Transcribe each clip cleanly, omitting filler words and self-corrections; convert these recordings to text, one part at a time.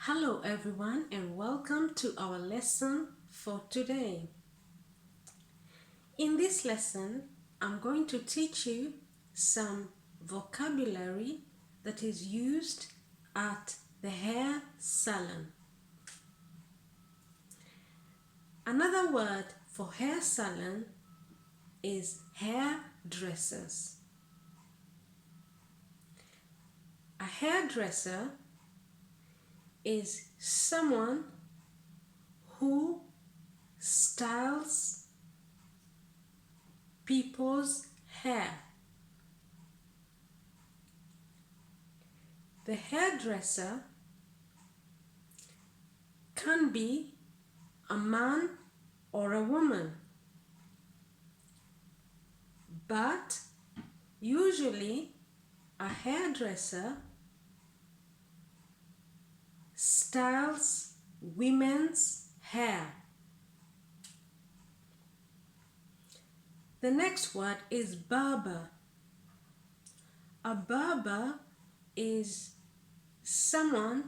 Hello everyone and welcome to our lesson for today. In this lesson, I'm going to teach you some vocabulary that is used at the hair salon. Another word for hair salon is hairdressers. A hairdresser is someone who styles people's hair. The hairdresser can be a man or a woman, but usually a hairdresser styles women's hair. The next word is barber. A barber is someone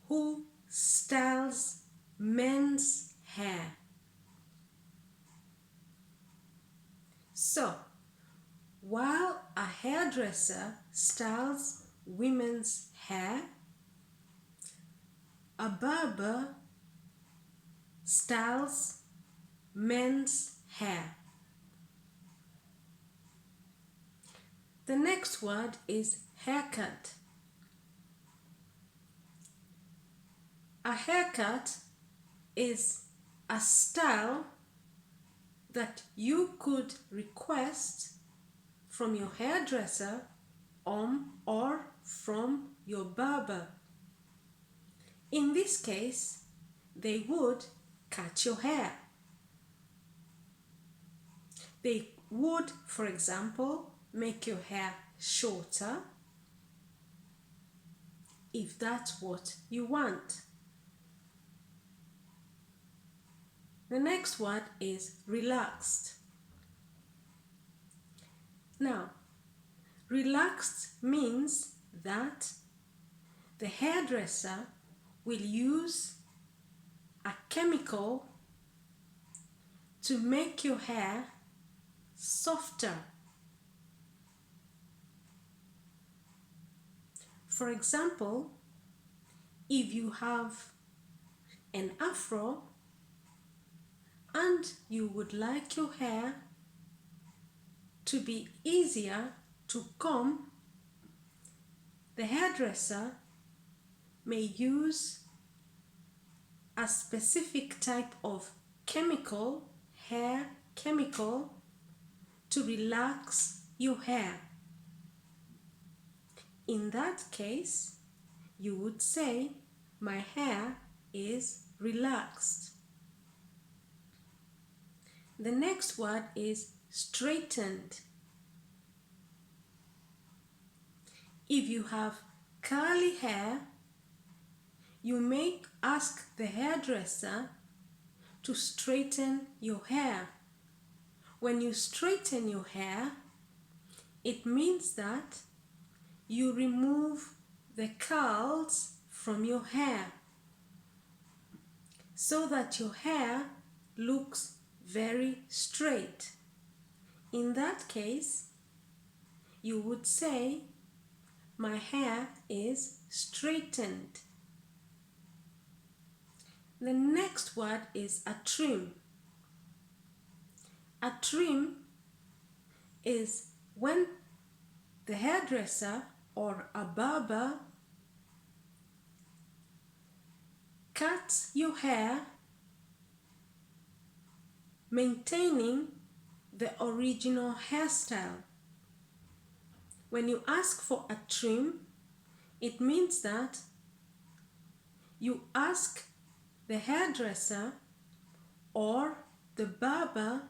who styles men's hair. So, while a hairdresser styles women's hair, a barber styles men's hair. The next word is haircut. A haircut is a style that you could request from your hairdresser or from your barber. In this case, they would cut your hair. They would, for example, make your hair shorter if that's what you want. The next word is relaxed. Now, relaxed means that the hairdresser will use a chemical to make your hair softer. For example, if you have an afro and you would like your hair to be easier to comb, the hairdresser may use a specific type of hair chemical, to relax your hair. In that case, you would say, my hair is relaxed. The next word is straightened. If you have curly hair, you may ask the hairdresser to straighten your hair. When you straighten your hair, it means that you remove the curls from your hair so that your hair looks very straight. In that case, you would say, my hair is straightened. The next word is a trim. A trim is when the hairdresser or a barber cuts your hair maintaining the original hairstyle. When you ask for a trim, it means that you ask the hairdresser or the barber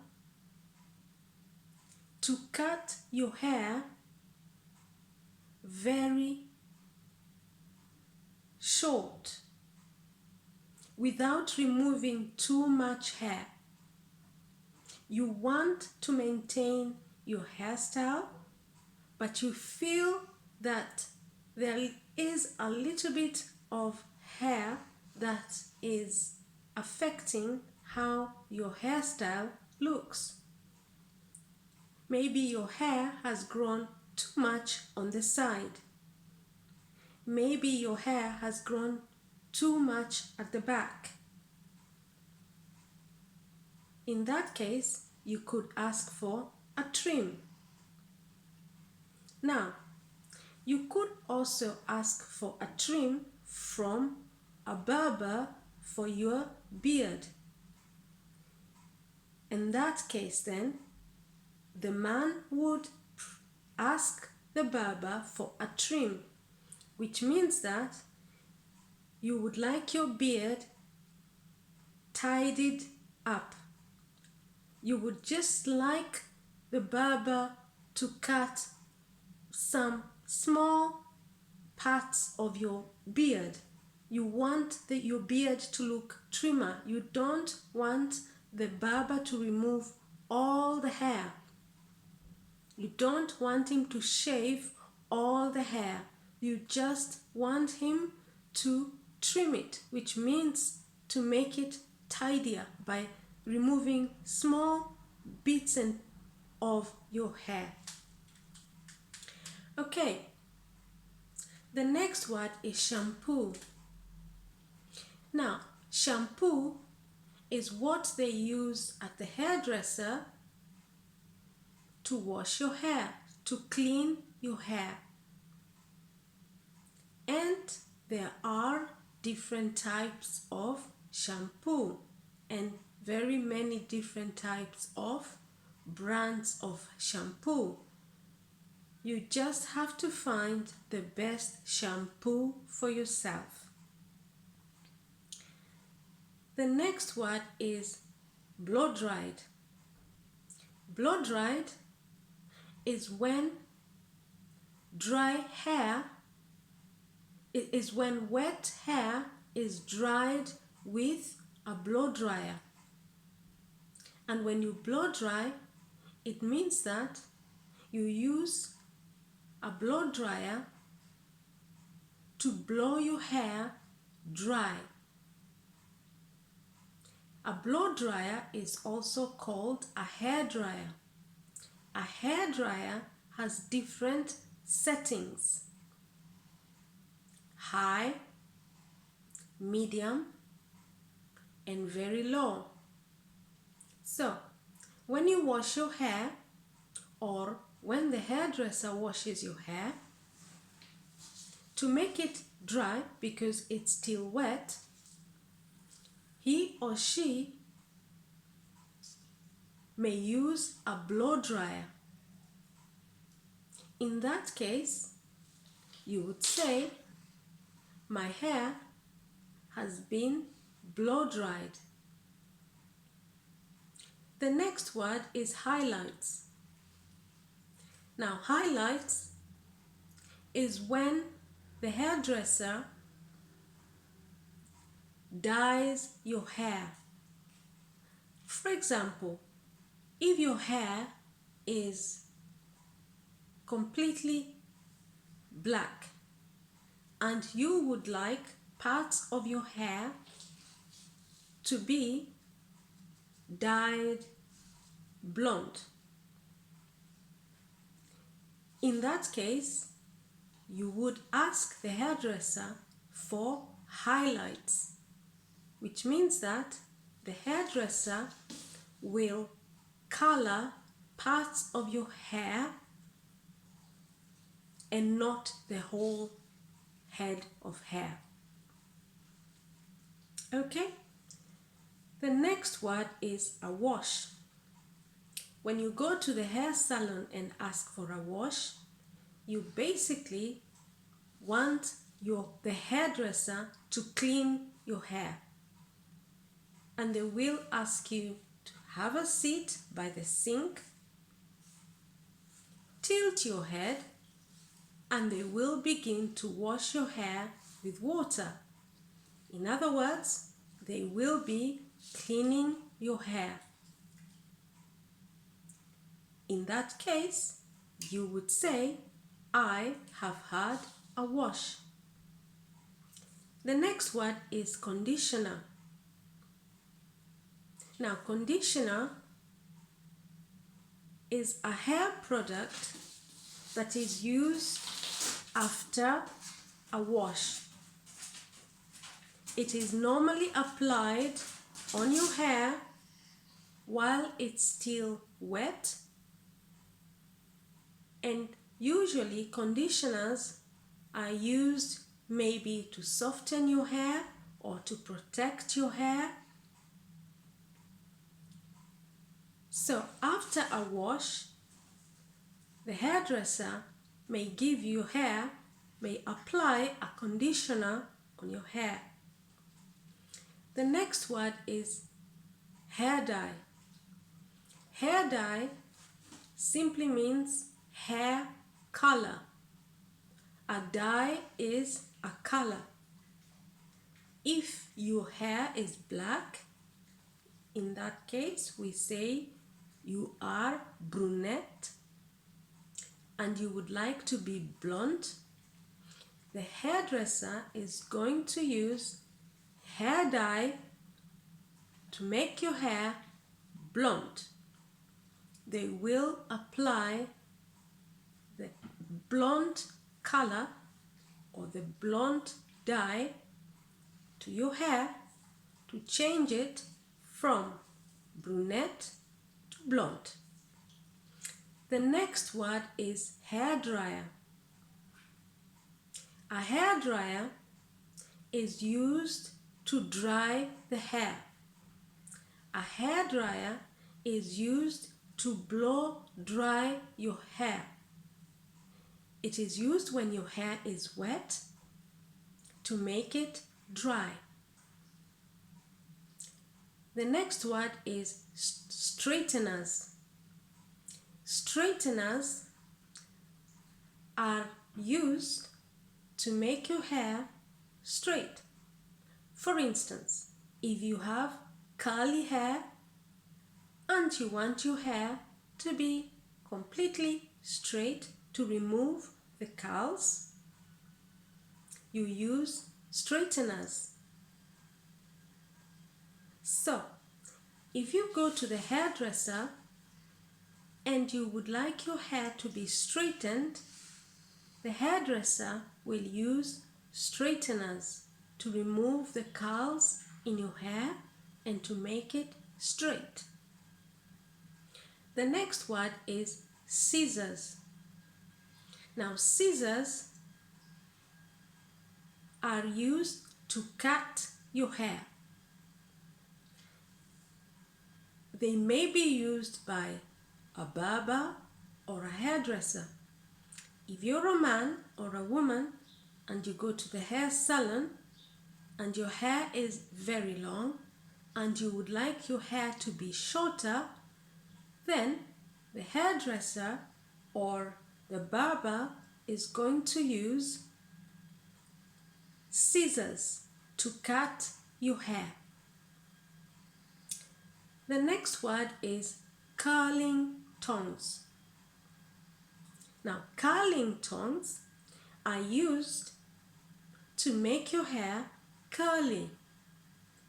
to cut your hair very short without removing too much hair. You want to maintain your hairstyle, but you feel that there is a little bit of hair that is affecting how your hairstyle looks. Maybe your hair has grown too much on the side. Maybe your hair has grown too much at the back. In that case, you could ask for a trim. Now, you could also ask for a trim from a barber for your beard. In that case then, the man would ask the barber for a trim, which means that you would like your beard tidied up. You would just like the barber to cut some small parts of your beard. You want your beard to look trimmer. You don't want the barber to remove all the hair. You don't want him to shave all the hair. You just want him to trim it, which means to make it tidier by removing small bits of your hair. Okay, the next word is shampoo. Now, shampoo is what they use at the hairdresser to wash your hair, to clean your hair. And there are different types of shampoo and very many different types of brands of shampoo. You just have to find the best shampoo for yourself. The next word is blow-dried. Blow-dried is when wet hair is dried with a blow dryer. And when you blow dry, it means that you use a blow dryer to blow your hair dry. A blow dryer is also called a hairdryer. A hairdryer has different settings: high, medium, and very low. So, when you wash your hair, or when the hairdresser washes your hair, to make it dry because it's still wet, he or she may use a blow dryer. In that case, you would say, "My hair has been blow dried." The next word is highlights. Now, highlights is when the hairdresser dyes your hair. For example, if your hair is completely black and you would like parts of your hair to be dyed blonde, in that case, you would ask the hairdresser for highlights, which means that the hairdresser will color parts of your hair and not the whole head of hair. Okay? The next word is a wash. When you go to the hair salon and ask for a wash, you basically want the hairdresser to clean your hair. And they will ask you to have a seat by the sink, tilt your head, and they will begin to wash your hair with water. In other words, they will be cleaning your hair. In that case, you would say, "I have had a wash." The next word is conditioner. Now, conditioner is a hair product that is used after a wash. It is normally applied on your hair while it's still wet, and usually conditioners are used maybe to soften your hair or to protect your hair. So after a wash, the hairdresser may apply a conditioner on your hair. The next word is hair dye. Hair dye simply means hair color. A dye is a color. If your hair is black, in that case we say you are brunette and you would like to be blonde. The hairdresser is going to use hair dye to make your hair blonde. They will apply the blonde color or the blonde dye to your hair to change it from brunette to blonde. The next word is hair dryer. A hair dryer is used to dry the hair. A hair dryer is used to blow dry your hair. It is used when your hair is wet to make it dry. The next word is straighteners. Straighteners are used to make your hair straight. For instance, if you have curly hair and you want your hair to be completely straight, to remove the curls, you use straighteners. So, if you go to the hairdresser and you would like your hair to be straightened, the hairdresser will use straighteners to remove the curls in your hair and to make it straight. The next word is scissors. Now, scissors are used to cut your hair. They may be used by a barber or a hairdresser. If you're a man or a woman and you go to the hair salon and your hair is very long and you would like your hair to be shorter, then the hairdresser or the barber is going to use scissors to cut your hair. The next word is curling tongs. Now, curling tongs are used to make your hair curly.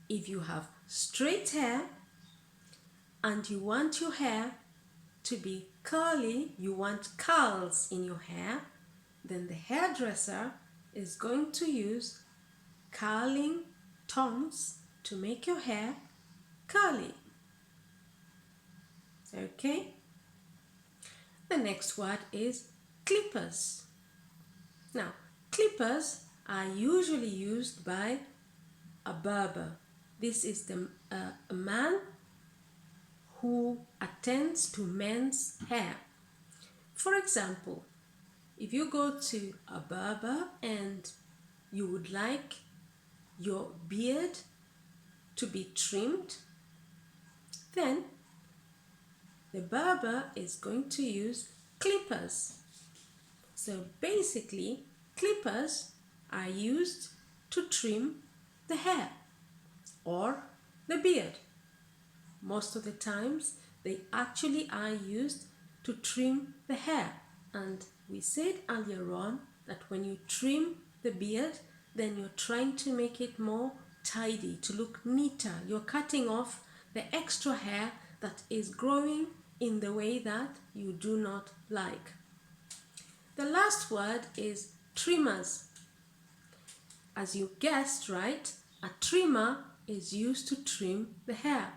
If you have straight hair and you want your hair to be curly, you want curls in your hair, then the hairdresser is going to use curling tongs to make your hair curly. Okay? The next word is clippers. Now, clippers are usually used by a barber. This is a man who attends to men's hair. For example, if you go to a barber and you would like your beard to be trimmed, then the barber is going to use clippers. So basically, clippers are used to trim the hair or the beard. Most of the times, they actually are used to trim the hair. And we said earlier on that when you trim the beard, then you're trying to make it more tidy, to look neater. You're cutting off the extra hair that is growing in the way that you do not like. The last word is trimmers. As you guessed, right? A trimmer is used to trim the hair.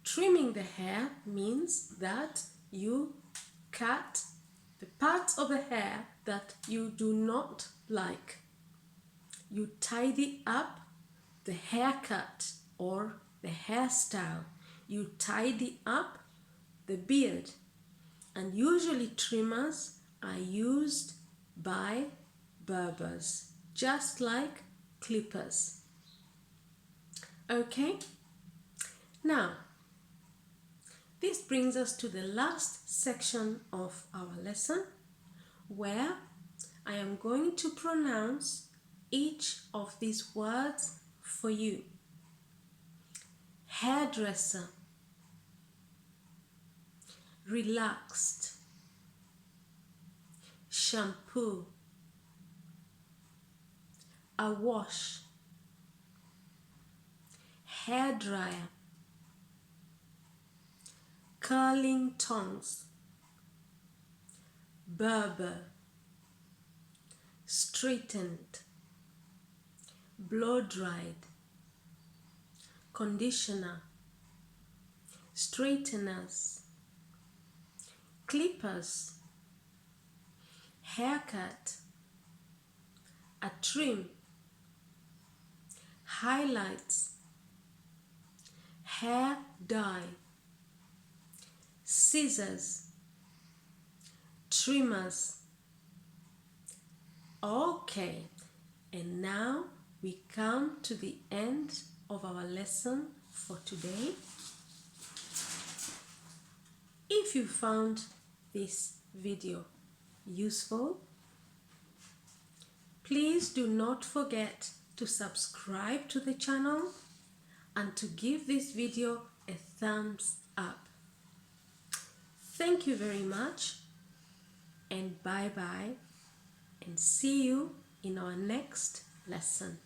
Trimming the hair means that you cut the parts of the hair that you do not like. You tidy up the haircut or the hairstyle. You tidy up the beard. And usually trimmers are used by barbers, just like clippers. Okay? Now, this brings us to the last section of our lesson, where I am going to pronounce each of these words for you. Hairdresser, relaxed, shampoo, a wash, hairdryer, curling tongs, barber, straightened, blow dried, conditioner, straighteners, clippers, haircut, a trim, highlights, hair dye, scissors, trimmers. Okay, and now we come to the end of our lesson for today. If you found this video useful, please do not forget to subscribe to the channel and to give this video a thumbs up. Thank you very much, and bye bye, and see you in our next lesson.